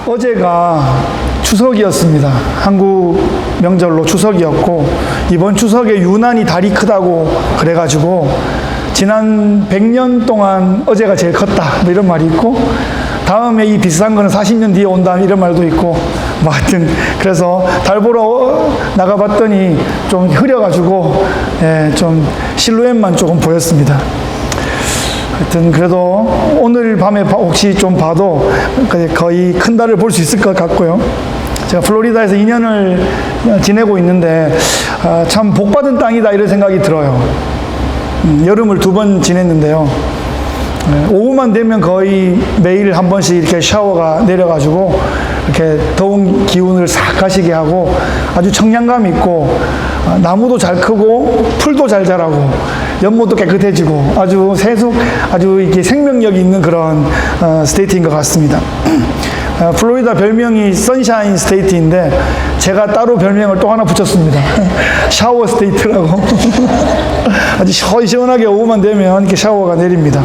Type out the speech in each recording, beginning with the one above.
어제가 추석이었습니다. 한국 명절로 추석이었고, 이번 추석에 유난히 달이 크다고 그래가지고 지난 100년 동안 어제가 제일 컸다 뭐 이런 말이 있고, 다음에 이 비슷한 거는 40년 뒤에 온다 이런 말도 있고, 뭐 하여튼 그래서 달 보러 나가봤더니 좀 흐려가지고 좀 실루엣만 조금 보였습니다. 하여튼 그래도 오늘 밤에 혹시 좀 봐도 거의 큰 달을 볼 수 있을 것 같고요. 제가 플로리다에서 2년을 지내고 있는데 참 복받은 땅이다 이런 생각이 들어요. 여름을 2번 지냈는데요. 오후만 되면 거의 매일 한 번씩 이렇게 샤워가 내려가지고 이렇게 더운 기운을 싹 가시게 하고 아주 청량감 있고, 나무도 잘 크고 풀도 잘 자라고 연못도 깨끗해지고 아주 아주 이렇게 생명력이 있는 그런 스테이트인 것 같습니다. 플로리다 별명이 선샤인 스테이트인데 제가 따로 별명을 또 하나 붙였습니다. 샤워 스테이트라고. 아주 시원하게 오후만 되면 이렇게 샤워가 내립니다.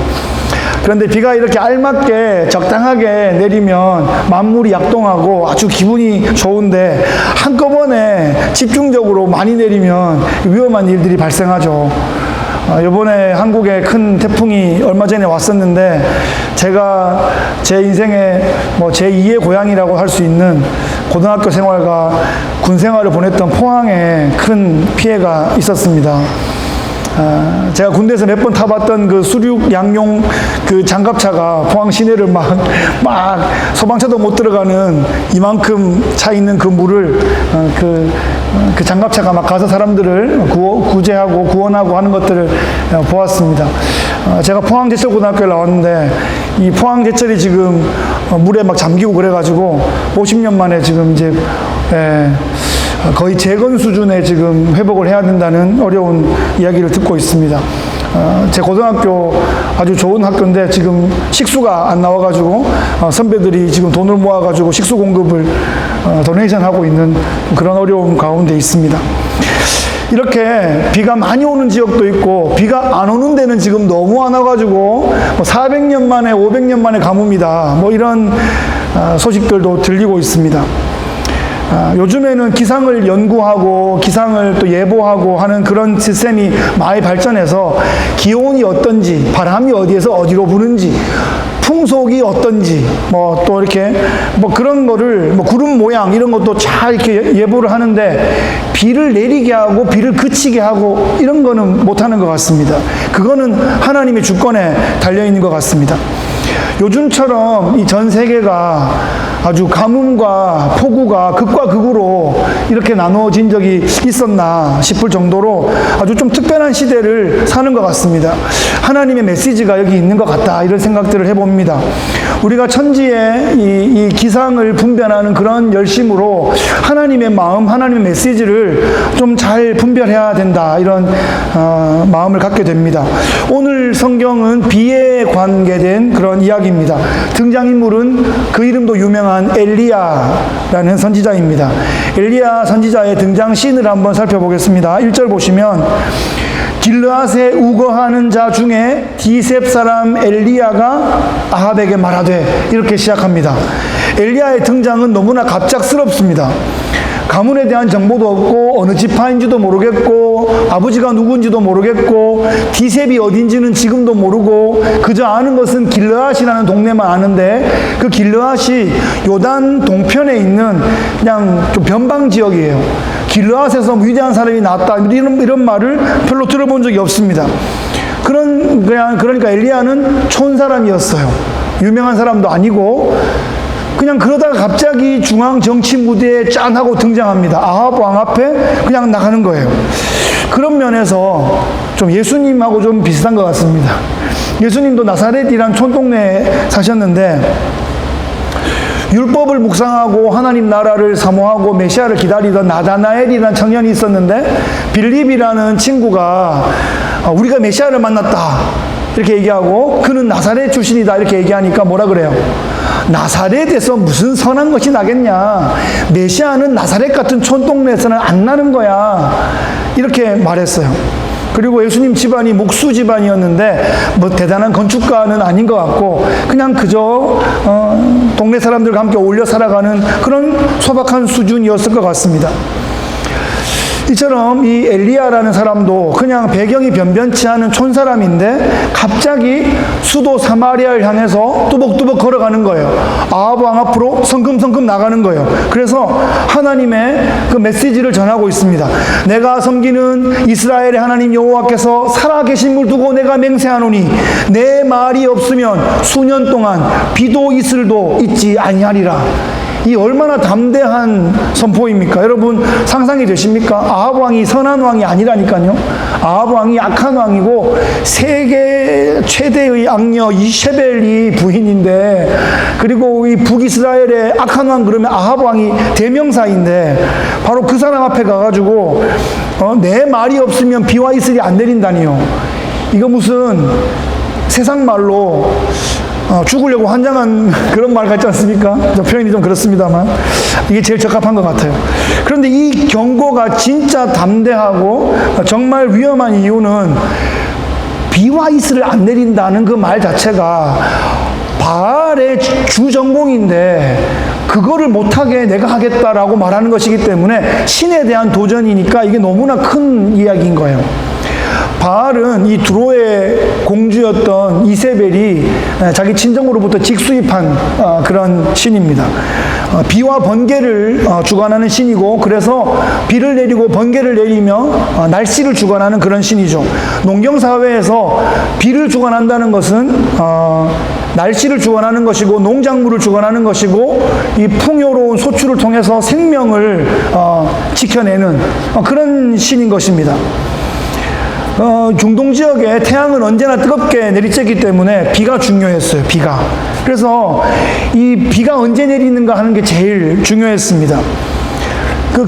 그런데 비가 이렇게 알맞게 적당하게 내리면 만물이 약동하고 아주 기분이 좋은데, 한꺼번에 집중적으로 많이 내리면 위험한 일들이 발생하죠. 이번에 한국에 큰 태풍이 얼마 전에 왔었는데, 제가 제 인생의 제2의 고향이라고 할 수 있는 고등학교 생활과 군 생활을 보냈던 포항에 큰 피해가 있었습니다. 제가 군대에서 몇 번 타봤던 그 수륙 양용 그 장갑차가 포항 시내를 막 소방차도 못 들어가는 이만큼 차 있는 그 물을 그 장갑차가 막 가서 사람들을 구제하고 구원하고 하는 것들을 보았습니다. 제가 포항제철고등학교에 나왔는데 이 포항제철이 지금 물에 막 잠기고 그래가지고 50년 만에 지금 이제 거의 재건 수준의 지금 회복을 해야 된다는 어려운 이야기를 듣고 있습니다. 제 고등학교 아주 좋은 학교인데 지금 식수가 안 나와가지고 선배들이 지금 돈을 모아가지고 식수 공급을 도네이션 하고 있는 그런 어려움 가운데 있습니다. 이렇게 비가 많이 오는 지역도 있고 비가 안 오는 데는 지금 너무 안 와가지고 400년 만에 500년 만에 가뭄이다 뭐 이런 소식들도 들리고 있습니다. 요즘에는 기상을 연구하고 기상을 또 예보하고 하는 그런 시스템이 많이 발전해서 기온이 어떤지, 바람이 어디에서 어디로 부는지, 풍속이 어떤지, 또 이렇게 그런 거를 구름 모양 이런 것도 잘 이렇게 예보를 하는데, 비를 내리게 하고 비를 그치게 하고 이런 거는 못 하는 것 같습니다. 그거는 하나님의 주권에 달려 있는 것 같습니다. 요즘처럼 이 전 세계가 아주 가뭄과 폭우가 극과 극으로 이렇게 나누어진 적이 있었나 싶을 정도로 아주 좀 특별한 시대를 사는 것 같습니다. 하나님의 메시지가 여기 있는 것 같다 이런 생각들을 해봅니다. 우리가 천지의 이 기상을 분별하는 그런 열심으로 하나님의 마음, 하나님의 메시지를 좀 잘 분별해야 된다 이런 마음을 갖게 됩니다. 오늘 성경은 비에 관계된 그런 이야기입니다. 등장인물은 그 이름도 유명한 엘리야라는 선지자입니다. 엘리야 선지자의 등장 씬을 한번 살펴보겠습니다. 1절 보시면 길르앗에 우거하는 자 중에 디셉 사람 엘리야가 아합에게 말하되 이렇게 시작합니다. 엘리야의 등장은 너무나 갑작스럽습니다. 가문에 대한 정보도 없고 어느 지파인지도 모르겠고 아버지가 누구인지도 모르겠고 디셉이 어딘지는 지금도 모르고 그저 아는 것은 길르앗이라는 동네만 아는데, 그 길르앗이 요단 동편에 있는 그냥 좀 변방 지역이에요. 길르앗에서 위대한 사람이 나왔다 이런 말을 별로 들어본 적이 없습니다. 그러니까 엘리야는 촌 사람이었어요. 유명한 사람도 아니고 그냥 그러다가 갑자기 중앙 정치 무대에 짠 하고 등장합니다. 아합 왕 앞에 그냥 나가는 거예요. 그런 면에서 좀 예수님하고 좀 비슷한 것 같습니다. 예수님도 나사렛이란 촌동네에 사셨는데 율법을 묵상하고 하나님 나라를 사모하고 메시아를 기다리던 나다나엘이라는 청년이 있었는데, 빌립이라는 친구가 우리가 메시아를 만났다 이렇게 얘기하고 그는 나사렛 출신이다 이렇게 얘기하니까 뭐라 그래요? 나사렛에서 무슨 선한 것이 나겠냐, 메시아는 나사렛 같은 촌동네에서는 안 나는 거야 이렇게 말했어요. 그리고 예수님 집안이 목수 집안이었는데 뭐 대단한 건축가는 아닌 것 같고 그냥 그저 동네 사람들과 함께 어울려 살아가는 그런 소박한 수준이었을 것 같습니다. 이처럼 이 엘리야라는 사람도 그냥 배경이 변변치 않은 촌사람인데 갑자기 수도 사마리아를 향해서 뚜벅뚜벅 걸어가는 거예요. 아합 왕 앞으로 성큼성큼 나가는 거예요. 그래서 하나님의 그 메시지를 전하고 있습니다. 내가 섬기는 이스라엘의 하나님 여호와께서 살아계심을 두고 내가 맹세하노니 내 말이 없으면 수년 동안 비도 이슬도 있지 아니하리라. 이 얼마나 담대한 선포입니까? 여러분 상상이 되십니까? 아합 왕이 선한 왕이 아니라니까요. 아합 왕이 악한 왕이고 세계 최대의 악녀 이세벨이 부인인데, 그리고 이 북이스라엘의 악한 왕 그러면 아합 왕이 대명사인데 바로 그 사람 앞에 가가지고 내 말이 없으면 비와 이슬이 안 내린다니요. 이거 무슨 세상 말로 죽으려고 환장한 그런 말 같지 않습니까? 표현이 좀 그렇습니다만 이게 제일 적합한 것 같아요. 그런데 이 경고가 진짜 담대하고 정말 위험한 이유는 비와 이슬을 안 내린다는 그 말 자체가 바알의 주전공인데 그거를 못하게 내가 하겠다라고 말하는 것이기 때문에 신에 대한 도전이니까 이게 너무나 큰 이야기인 거예요. 바알은 이 두로의 공주였던 이세벨이 자기 친정으로부터 직수입한 그런 신입니다. 비와 번개를 주관하는 신이고, 그래서 비를 내리고 번개를 내리며 날씨를 주관하는 그런 신이죠. 농경사회에서 비를 주관한다는 것은 날씨를 주관하는 것이고 농작물을 주관하는 것이고 이 풍요로운 소출을 통해서 생명을 지켜내는 그런 신인 것입니다. 중동 지역에 태양은 언제나 뜨겁게 내리쬐기 때문에 비가 중요했어요. 비가. 그래서 이 비가 언제 내리는가 하는 게 제일 중요했습니다.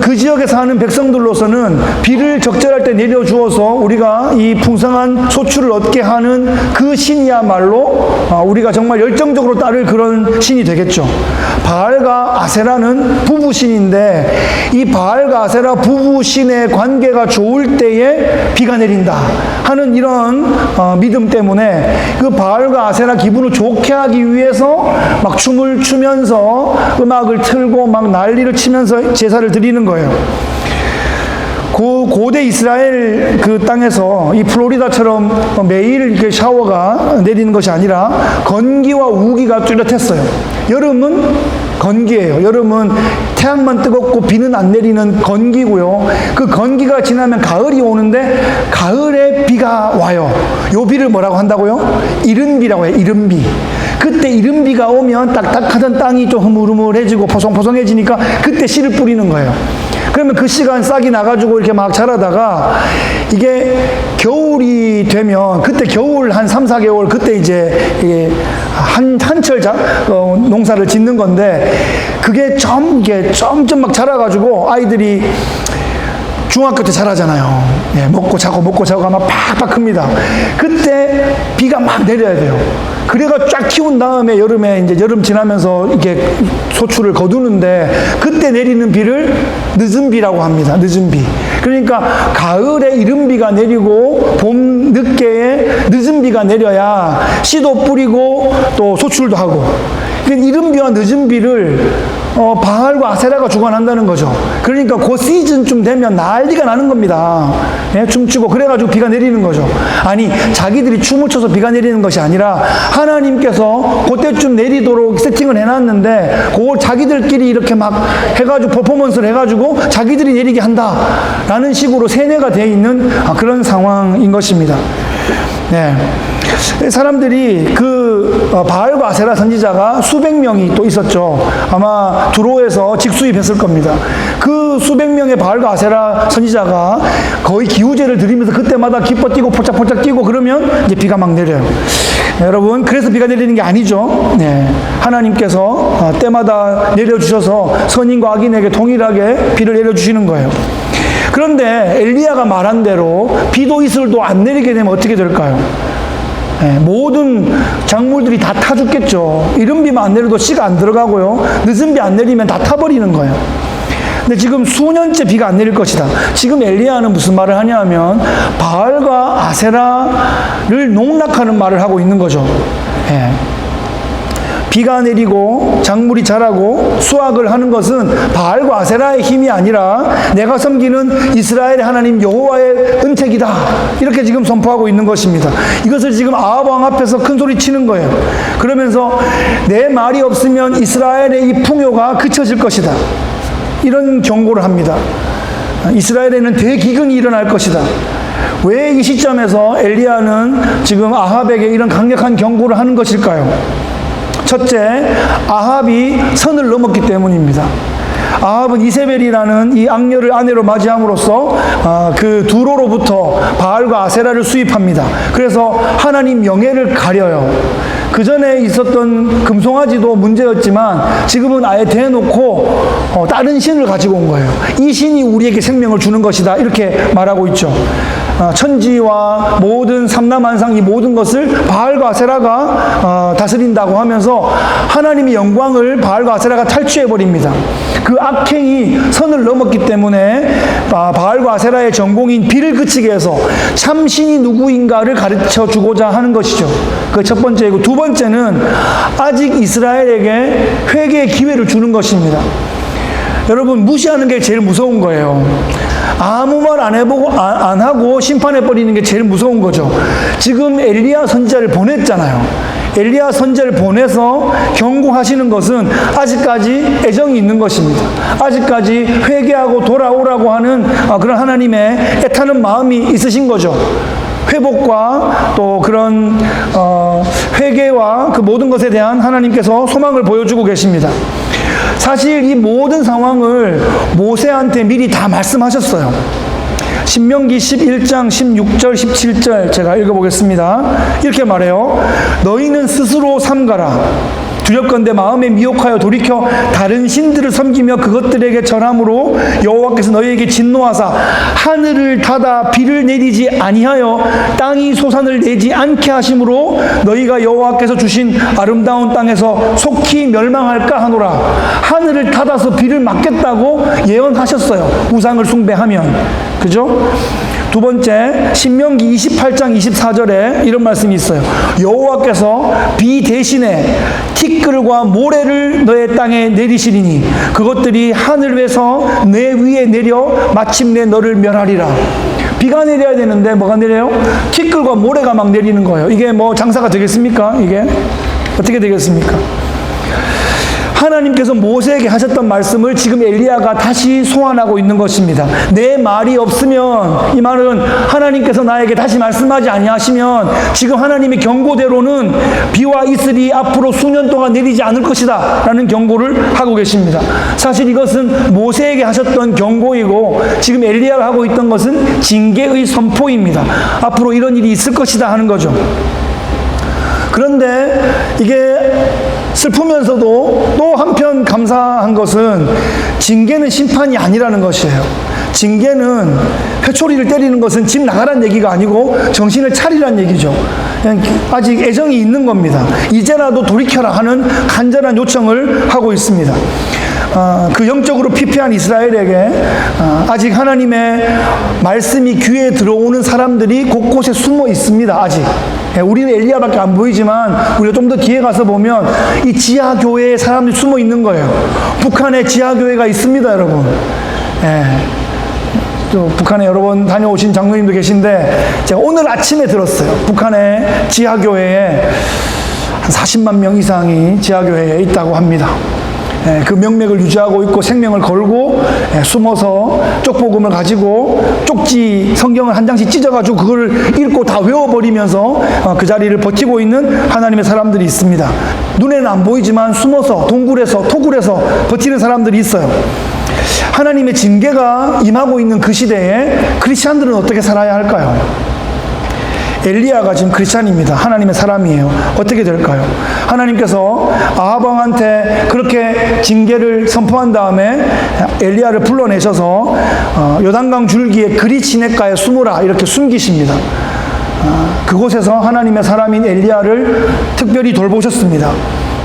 그 지역에 사는 백성들로서는 비를 적절할 때 내려주어서 우리가 이 풍성한 소출을 얻게 하는 그 신이야말로 우리가 정말 열정적으로 따를 그런 신이 되겠죠. 바알과 아세라는 부부신인데 이 바알과 아세라 부부신의 관계가 좋을 때에 비가 내린다 하는 이런 믿음 때문에 그 바알과 아세라 기분을 좋게 하기 위해서 막 춤을 추면서 음악을 틀고 막 난리를 치면서 제사를 드리는 거예요. 고대 이스라엘 그 땅에서 이 플로리다처럼 매일 이렇게 샤워가 내리는 것이 아니라 건기와 우기가 뚜렷했어요. 여름은 건기예요. 여름은 태양만 뜨겁고 비는 안 내리는 건기고요. 그 건기가 지나면 가을이 오는데 가을에 비가 와요. 요 비를 뭐라고 한다고요? 이른비라고 해요. 이른비. 그때 이른비가 오면 딱딱하던 땅이 좀 흐물흐물해지고 포송포송해지니까 그때 씨를 뿌리는 거예요. 그러면 그 시간 싹이 나가지고 이렇게 막 자라다가 이게 겨울이 되면 그때 겨울 한 3, 4개월 그때 이제 이게 한철 농사를 짓는 건데 그게 점점 막 자라가지고 아이들이 중학교 때 자라잖아요. 예, 먹고 자고 막 팍팍 큽니다. 그때 비가 막 내려야 돼요. 그래가 쫙 키운 다음에 여름에 이제 여름 지나면서 이렇게 소출을 거두는데 그때 내리는 비를 늦은 비라고 합니다. 늦은 비. 그러니까 가을에 이른 비가 내리고 봄 늦게에 늦은 비가 내려야 씨도 뿌리고 또 소출도 하고. 이른 비와 늦은 비를 바알과 아세라가 주관한다는 거죠. 그러니까 그 시즌쯤 되면 난리가 나는 겁니다. 예, 춤추고 그래가지고 비가 내리는 거죠. 아니 자기들이 춤을 춰서 비가 내리는 것이 아니라 하나님께서 그때쯤 내리도록 세팅을 해놨는데 그걸 자기들끼리 이렇게 막 해가지고 퍼포먼스를 해가지고 자기들이 내리게 한다라는 식으로 세뇌가 되어 있는 그런 상황인 것입니다. 네. 사람들이 그 바알과 아세라 선지자가 수백 명이 또 있었죠. 아마 두로에서 직수입했을 겁니다. 그 수백 명의 바알과 아세라 선지자가 거의 기우제를 드리면서 그때마다 기뻐 뛰고 포짝포짝 뛰고 그러면 이제 비가 막 내려요. 여러분, 그래서 비가 내리는 게 아니죠. 네. 하나님께서 때마다 내려주셔서 선인과 악인에게 동일하게 비를 내려주시는 거예요. 그런데 엘리야가 말한 대로 비도 이슬도 안 내리게 되면 어떻게 될까요? 네, 모든 작물들이 다 타 죽겠죠. 이른 비만 안 내려도 씨가 안 들어가고요. 늦은 비 안 내리면 다 타버리는 거예요. 근데 지금 수년째 비가 안 내릴 것이다. 지금 엘리야는 무슨 말을 하냐면 바알과 아세라를 농락하는 말을 하고 있는 거죠. 예. 비가 내리고 작물이 자라고 수확을 하는 것은 바알과 아세라의 힘이 아니라 내가 섬기는 이스라엘의 하나님 여호와의 은택이다. 이렇게 지금 선포하고 있는 것입니다. 이것을 지금 아합 왕 앞에서 큰 소리 치는 거예요. 그러면서 내 말이 없으면 이스라엘의 이 풍요가 그쳐질 것이다. 이런 경고를 합니다. 이스라엘에는 대기근이 일어날 것이다. 왜 이 시점에서 엘리야는 지금 아합에게 이런 강력한 경고를 하는 것일까요? 첫째, 아합이 선을 넘었기 때문입니다. 아합은 이세벨이라는 이 악녀를 아내로 맞이함으로써 그 두로로부터 바알과 아세라를 수입합니다. 그래서 하나님 명예를 가려요. 그 전에 있었던 금송아지도 문제였지만 지금은 아예 대놓고 다른 신을 가지고 온 거예요. 이 신이 우리에게 생명을 주는 것이다. 이렇게 말하고 있죠. 천지와 모든 삼라만상 이 모든 것을 바알과 아세라가 다스린다고 하면서 하나님의 영광을 바알과 아세라가 탈취해버립니다. 그 악행이 선을 넘었기 때문에 바알과 아세라의 전공인 비를 그치게 해서 참신이 누구인가를 가르쳐 주고자 하는 것이죠. 그 첫 번째이고, 두 번째는 아직 이스라엘에게 회개의 기회를 주는 것입니다. 여러분, 무시하는 게 제일 무서운 거예요. 아무 말 안 하고 심판해버리는 게 제일 무서운 거죠. 지금 엘리야 선지자를 보냈잖아요. 엘리야 선지자를 보내서 경고하시는 것은 아직까지 애정이 있는 것입니다. 아직까지 회개하고 돌아오라고 하는 그런 하나님의 애타는 마음이 있으신 거죠. 회복과 또 그런 회개와 그 모든 것에 대한 하나님께서 소망을 보여주고 계십니다. 사실 이 모든 상황을 모세한테 미리 다 말씀하셨어요. 신명기 11장 16절 17절 제가 읽어보겠습니다. 이렇게 말해요. 너희는 스스로 삼가라. 두렵건대 마음에 미혹하여 돌이켜 다른 신들을 섬기며 그것들에게 절함으로 여호와께서 너희에게 진노하사 하늘을 닫아 비를 내리지 아니하여 땅이 소산을 내지 않게 하심으로 너희가 여호와께서 주신 아름다운 땅에서 속히 멸망할까 하노라. 하늘을 닫아서 비를 막겠다고 예언하셨어요. 우상을 숭배하면. 그죠? 두 번째, 신명기 28장 24절에 이런 말씀이 있어요. 여호와께서 비 대신에 티끌과 모래를 너의 땅에 내리시리니 그것들이 하늘에서 내 위에 내려 마침내 너를 멸하리라. 비가 내려야 되는데 뭐가 내려요? 티끌과 모래가 막 내리는 거예요. 이게 뭐 장사가 되겠습니까? 이게 어떻게 되겠습니까? 하나님께서 모세에게 하셨던 말씀을 지금 엘리야가 다시 소환하고 있는 것입니다. 내 말이 없으면, 이 말은 하나님께서 나에게 다시 말씀하지 아니하시면 지금 하나님의 경고대로는 비와 이슬이 앞으로 수년 동안 내리지 않을 것이다 라는 경고를 하고 계십니다. 사실 이것은 모세에게 하셨던 경고이고 지금 엘리야가 하고 있던 것은 징계의 선포입니다. 앞으로 이런 일이 있을 것이다 하는 거죠. 그런데 이게 슬프면서도 또 한편 감사한 것은 징계는 심판이 아니라는 것이에요. 징계는 회초리를 때리는 것은 집 나가란 얘기가 아니고 정신을 차리란 얘기죠. 아직 애정이 있는 겁니다. 이제라도 돌이켜라 하는 간절한 요청을 하고 있습니다. 그 영적으로 피폐한 이스라엘에게 아직 하나님의 말씀이 귀에 들어오는 사람들이 곳곳에 숨어 있습니다. 아직. 우리는 엘리야밖에 안 보이지만 우리가 좀 더 뒤에 가서 보면 이 지하교회에 사람들이 숨어 있는 거예요. 북한에 지하교회가 있습니다, 여러분. 또 북한에 여러 번 다녀오신 장로님도 계신데 제가 오늘 아침에 들었어요. 북한의 지하교회에 한 40만 명 이상이 지하교회에 있다고 합니다. 그 명맥을 유지하고 있고 생명을 걸고 숨어서 쪽복음을 가지고 쪽지 성경을 한 장씩 찢어가지고 그걸 읽고 다 외워버리면서 그 자리를 버티고 있는 하나님의 사람들이 있습니다. 눈에는 안 보이지만 숨어서 동굴에서 토굴에서 버티는 사람들이 있어요. 하나님의 징계가 임하고 있는 그 시대에 크리스찬들은 어떻게 살아야 할까요? 엘리야가 지금 크리스찬입니다. 하나님의 사람이에요. 어떻게 될까요? 하나님께서 아합 왕한테 그렇게 징계를 선포한 다음에 엘리야를 불러내셔서 요단강 줄기에 그리 시냇가에 숨으라 이렇게 숨기십니다. 그곳에서 하나님의 사람인 엘리야를 특별히 돌보셨습니다.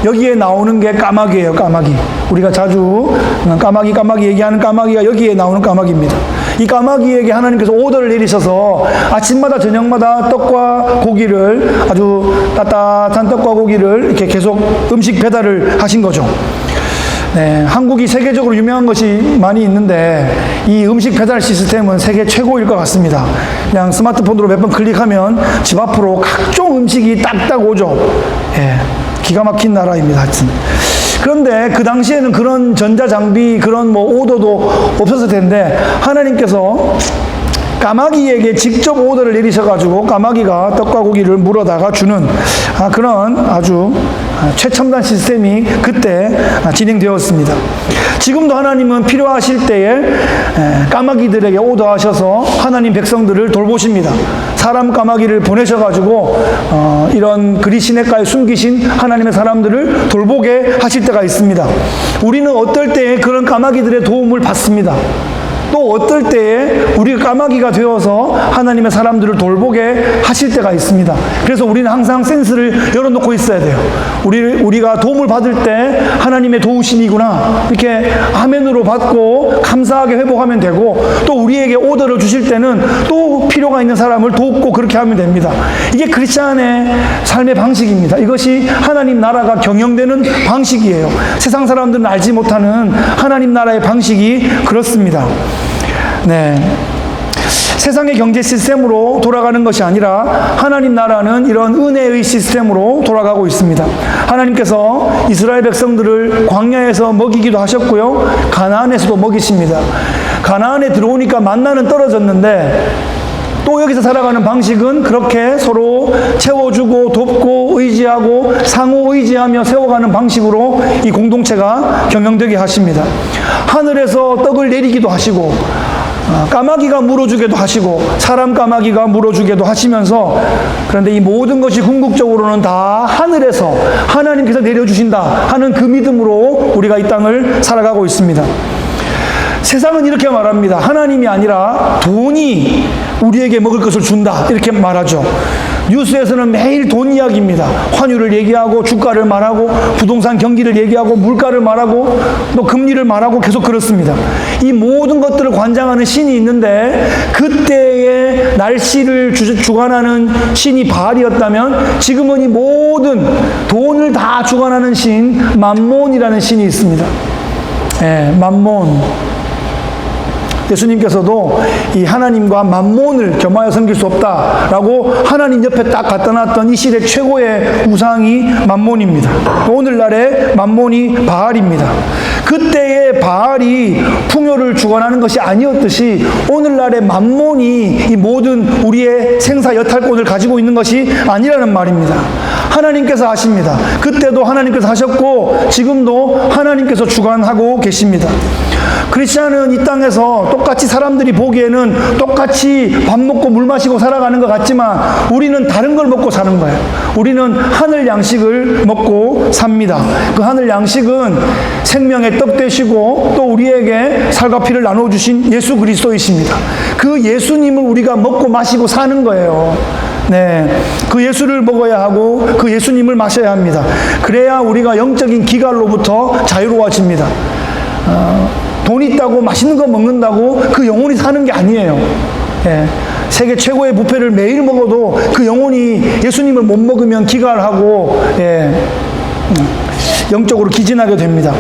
여기에 나오는 게 까마귀예요, 까마귀. 우리가 자주 까마귀 얘기하는 까마귀가 여기에 나오는 까마귀입니다. 이 까마귀에게 하나님께서 오더를 내리셔서 아침마다 저녁마다 떡과 고기를, 아주 따뜻한 떡과 고기를 이렇게 계속 음식 배달을 하신 거죠. 네, 한국이 세계적으로 유명한 것이 많이 있는데 이 음식 배달 시스템은 세계 최고일 것 같습니다. 그냥 스마트폰으로 몇 번 클릭하면 집 앞으로 각종 음식이 딱딱 오죠. 예, 기가 막힌 나라입니다. 하여튼. 그런데 그 당시에는 그런 전자장비, 그런 뭐 오더도 없었을 텐데 하나님께서 까마귀에게 직접 오더를 내리셔가지고 까마귀가 떡과 고기를 물어다가 주는 그런 아주 최첨단 시스템이 그때 진행되었습니다. 지금도 하나님은 필요하실 때에 까마귀들에게 오더하셔서 하나님 백성들을 돌보십니다. 사람 까마귀를 보내셔가지고 이런 그리 시냇가에 숨기신 하나님의 사람들을 돌보게 하실 때가 있습니다. 우리는 어떨 때에 그런 까마귀들의 도움을 받습니다. 또 어떨 때에 우리가 까마귀가 되어서 하나님의 사람들을 돌보게 하실 때가 있습니다. 그래서 우리는 항상 센스를 열어놓고 있어야 돼요. 우리가 도움을 받을 때 하나님의 도우심이구나, 이렇게 아멘으로 받고 감사하게 회복하면 되고, 또 우리에게 오더를 주실 때는 또 필요가 있는 사람을 돕고 그렇게 하면 됩니다. 이게 크리스찬의 삶의 방식입니다. 이것이 하나님 나라가 경영되는 방식이에요. 세상 사람들은 알지 못하는 하나님 나라의 방식이 그렇습니다. 네. 세상의 경제 시스템으로 돌아가는 것이 아니라 하나님 나라는 이런 은혜의 시스템으로 돌아가고 있습니다. 하나님께서 이스라엘 백성들을 광야에서 먹이기도 하셨고요, 가나안에서도 먹이십니다. 가나안에 들어오니까 만나는 떨어졌는데 또 여기서 살아가는 방식은 그렇게 서로 채워주고 돕고 의지하고 상호 의지하며 세워가는 방식으로 이 공동체가 경영되게 하십니다. 하늘에서 떡을 내리기도 하시고 까마귀가 물어주기도 하시고 사람 까마귀가 물어주기도 하시면서, 그런데 이 모든 것이 궁극적으로는 다 하늘에서 하나님께서 내려주신다 하는 그 믿음으로 우리가 이 땅을 살아가고 있습니다. 세상은 이렇게 말합니다. 하나님이 아니라 돈이 우리에게 먹을 것을 준다, 이렇게 말하죠. 뉴스에서는 매일 돈 이야기입니다. 환율을 얘기하고 주가를 말하고 부동산 경기를 얘기하고 물가를 말하고 또 금리를 말하고 계속 그렇습니다. 이 모든 것들을 관장하는 신이 있는데 그때의 날씨를 주관하는 신이 바알이었다면 지금은 이 모든 돈을 다 주관하는 신 맘몬이라는 신이 있습니다. 예, 맘몬. 예수님께서도 이 하나님과 맘몬을 겸하여 섬길 수 없다라고 하나님 옆에 딱 갖다 놨던 이 시대 최고의 우상이 맘몬입니다. 오늘날의 맘몬이 바알입니다. 그때의 바알이 풍요를 주관하는 것이 아니었듯이 오늘날의 맘몬이 이 모든 우리의 생사 여탈권을 가지고 있는 것이 아니라는 말입니다. 하나님께서 하십니다. 그때도 하나님께서 하셨고 지금도 하나님께서 주관하고 계십니다. 크리스찬은 이 땅에서 똑같이 사람들이 보기에는 똑같이 밥 먹고 물 마시고 살아가는 것 같지만 우리는 다른 걸 먹고 사는 거예요. 우리는 하늘 양식을 먹고 삽니다. 그 하늘 양식은 생명의 떡 되시고 또 우리에게 살과 피를 나눠주신 예수 그리스도이십니다. 그 예수님을 우리가 먹고 마시고 사는 거예요. 네, 그 예수를 먹어야 하고 그 예수님을 마셔야 합니다. 그래야 우리가 영적인 기갈로부터 자유로워집니다. 돈 있다고 맛있는 거 먹는다고 그 영혼이 사는 게 아니에요. 예, 세계 최고의 뷔페를 매일 먹어도 그 영혼이 예수님을 못 먹으면 기갈하고 영적으로 기진하게 됩니다.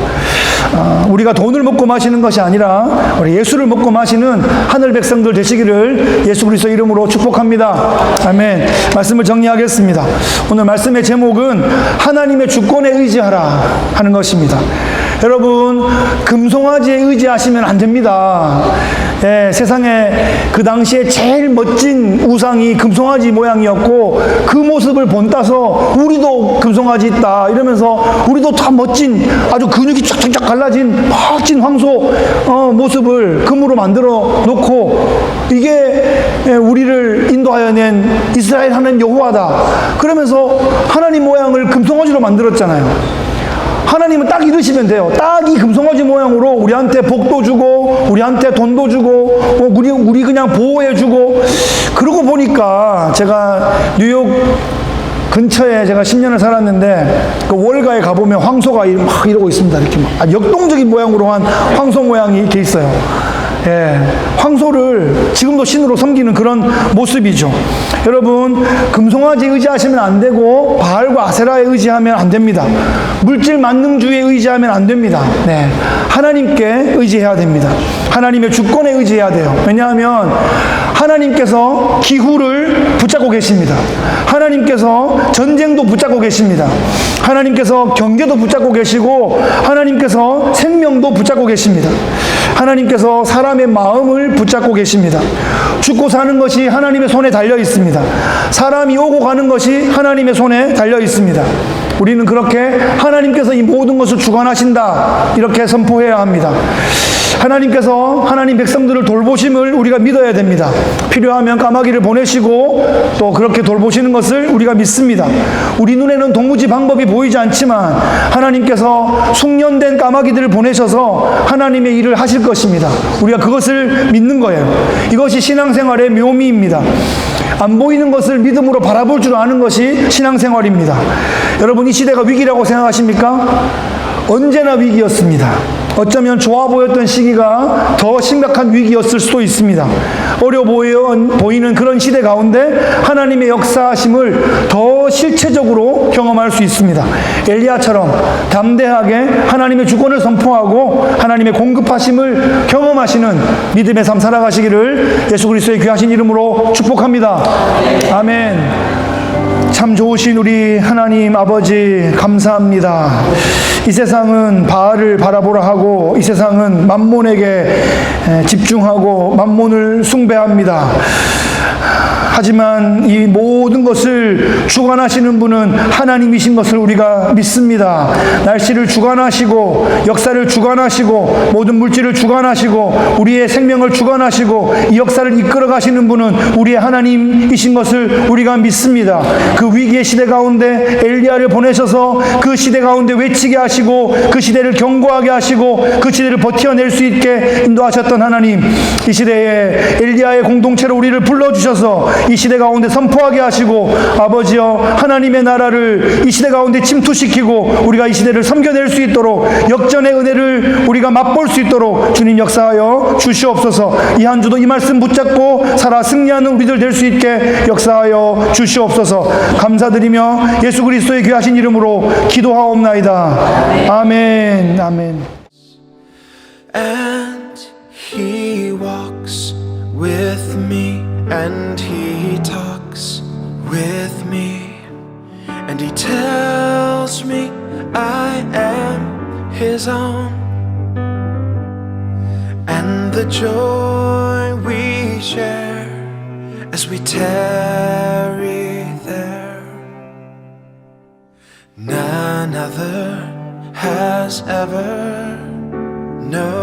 우리가 돈을 먹고 마시는 것이 아니라 우리 예수를 먹고 마시는 하늘 백성들 되시기를 예수 그리스도 이름으로 축복합니다. 아멘. 말씀을 정리하겠습니다. 오늘 말씀의 제목은 하나님의 주권에 의지하라 하는 것입니다. 여러분, 금송아지에 의지하시면 안 됩니다. 예, 세상에 그 당시에 제일 멋진 우상이 금송아지 모양이었고 그 모습을 본따서 우리도 금송아지 있다 이러면서 우리도 다 멋진 아주 근육이 쫙쫙쫙 갈라진 멋진 황소 모습을 금으로 만들어 놓고 이게 우리를 인도하여 낸 이스라엘 하나님 여호와다 그러면서 하나님 모양을 금송아지로 만들었잖아요. 하나님은 딱 이러시면 돼요. 딱 이 금송아지 모양으로 우리한테 복도 주고 우리한테 돈도 주고 우리 그냥 보호해 주고. 그러고 보니까 제가 뉴욕 근처에 제가 10년을 살았는데 그 월가에 가보면 황소가 막 이러고 있습니다. 이렇게 막 역동적인 모양으로 한 황소 모양이 이렇게 있어요. 예, 황소를 지금도 신으로 섬기는 그런 모습이죠. 여러분, 금송아지 의지하시면 안 되고 바알과 아세라에 의지하면 안 됩니다. 물질 만능주의에 의지하면 안 됩니다. 네, 하나님께 의지해야 됩니다. 하나님의 주권에 의지해야 돼요. 왜냐하면 하나님께서 기후를 붙잡고 계십니다. 하나님께서 전쟁도 붙잡고 계십니다. 하나님께서 경제도 붙잡고 계시고 하나님께서 생명도 붙잡고 계십니다. 하나님께서 사람의 마음을 붙잡고 계십니다. 죽고 사는 것이 하나님의 손에 달려 있습니다. 사람이 오고 가는 것이 하나님의 손에 달려 있습니다. 우리는 그렇게 하나님께서 이 모든 것을 주관하신다 이렇게 선포해야 합니다. 하나님께서 하나님 백성들을 돌보심을 우리가 믿어야 됩니다. 필요하면 까마귀를 보내시고 또 그렇게 돌보시는 것을 우리가 믿습니다. 우리 눈에는 도무지 방법이 보이지 않지만 하나님께서 숙련된 까마귀들을 보내셔서 하나님의 일을 하실 것입니다. 우리가 그것을 믿는 거예요. 이것이 신앙생활의 묘미입니다. 안 보이는 것을 믿음으로 바라볼 줄 아는 것이 신앙생활입니다. 여러분, 이 시대가 위기라고 생각하십니까? 언제나 위기였습니다. 어쩌면 좋아 보였던 시기가 더 심각한 위기였을 수도 있습니다. 어려 보이는 그런 시대 가운데 하나님의 역사하심을 더 실체적으로 경험할 수 있습니다. 엘리야처럼 담대하게 하나님의 주권을 선포하고 하나님의 공급하심을 경험하시는 믿음의 삶 살아가시기를 예수 그리스도의 귀하신 이름으로 축복합니다. 아멘. 참 좋으신 우리 하나님 아버지 감사합니다. 이 세상은 바알을 바라보라 하고 이 세상은 만몬에게 집중하고 만몬을 숭배합니다. 하지만 이 모든 것을 주관하시는 분은 하나님이신 것을 우리가 믿습니다. 날씨를 주관하시고 역사를 주관하시고 모든 물질을 주관하시고 우리의 생명을 주관하시고 이 역사를 이끌어 가시는 분은 우리의 하나님이신 것을 우리가 믿습니다. 그 위기의 시대 가운데 엘리야를 보내셔서 그 시대 가운데 외치게 하시고 그 시대를 견고하게 하시고 그 시대를 버텨낼 수 있게 인도하셨던 하나님, 이 시대에 엘리야의 공동체로 우리를 불러주셔서 이 시대 가운데 선포하게 하시고 아버지여 하나님의 나라를 이 시대 가운데 침투시키고 우리가 이 시대를 섬겨낼 수 있도록 역전의 은혜를 우리가 맛볼 수 있도록 주님 역사하여 주시옵소서. 이 한 주도 이 말씀 붙잡고 살아 승리하는 우리들 될 수 있게 역사하여 주시옵소서. 감사드리며 예수 그리스도의 귀하신 이름으로 기도하옵나이다. 아멘. 아멘. And he walks with me, and he talks with me, and he tells me I am his own, and the joy we share as we tarry there, none other has ever known.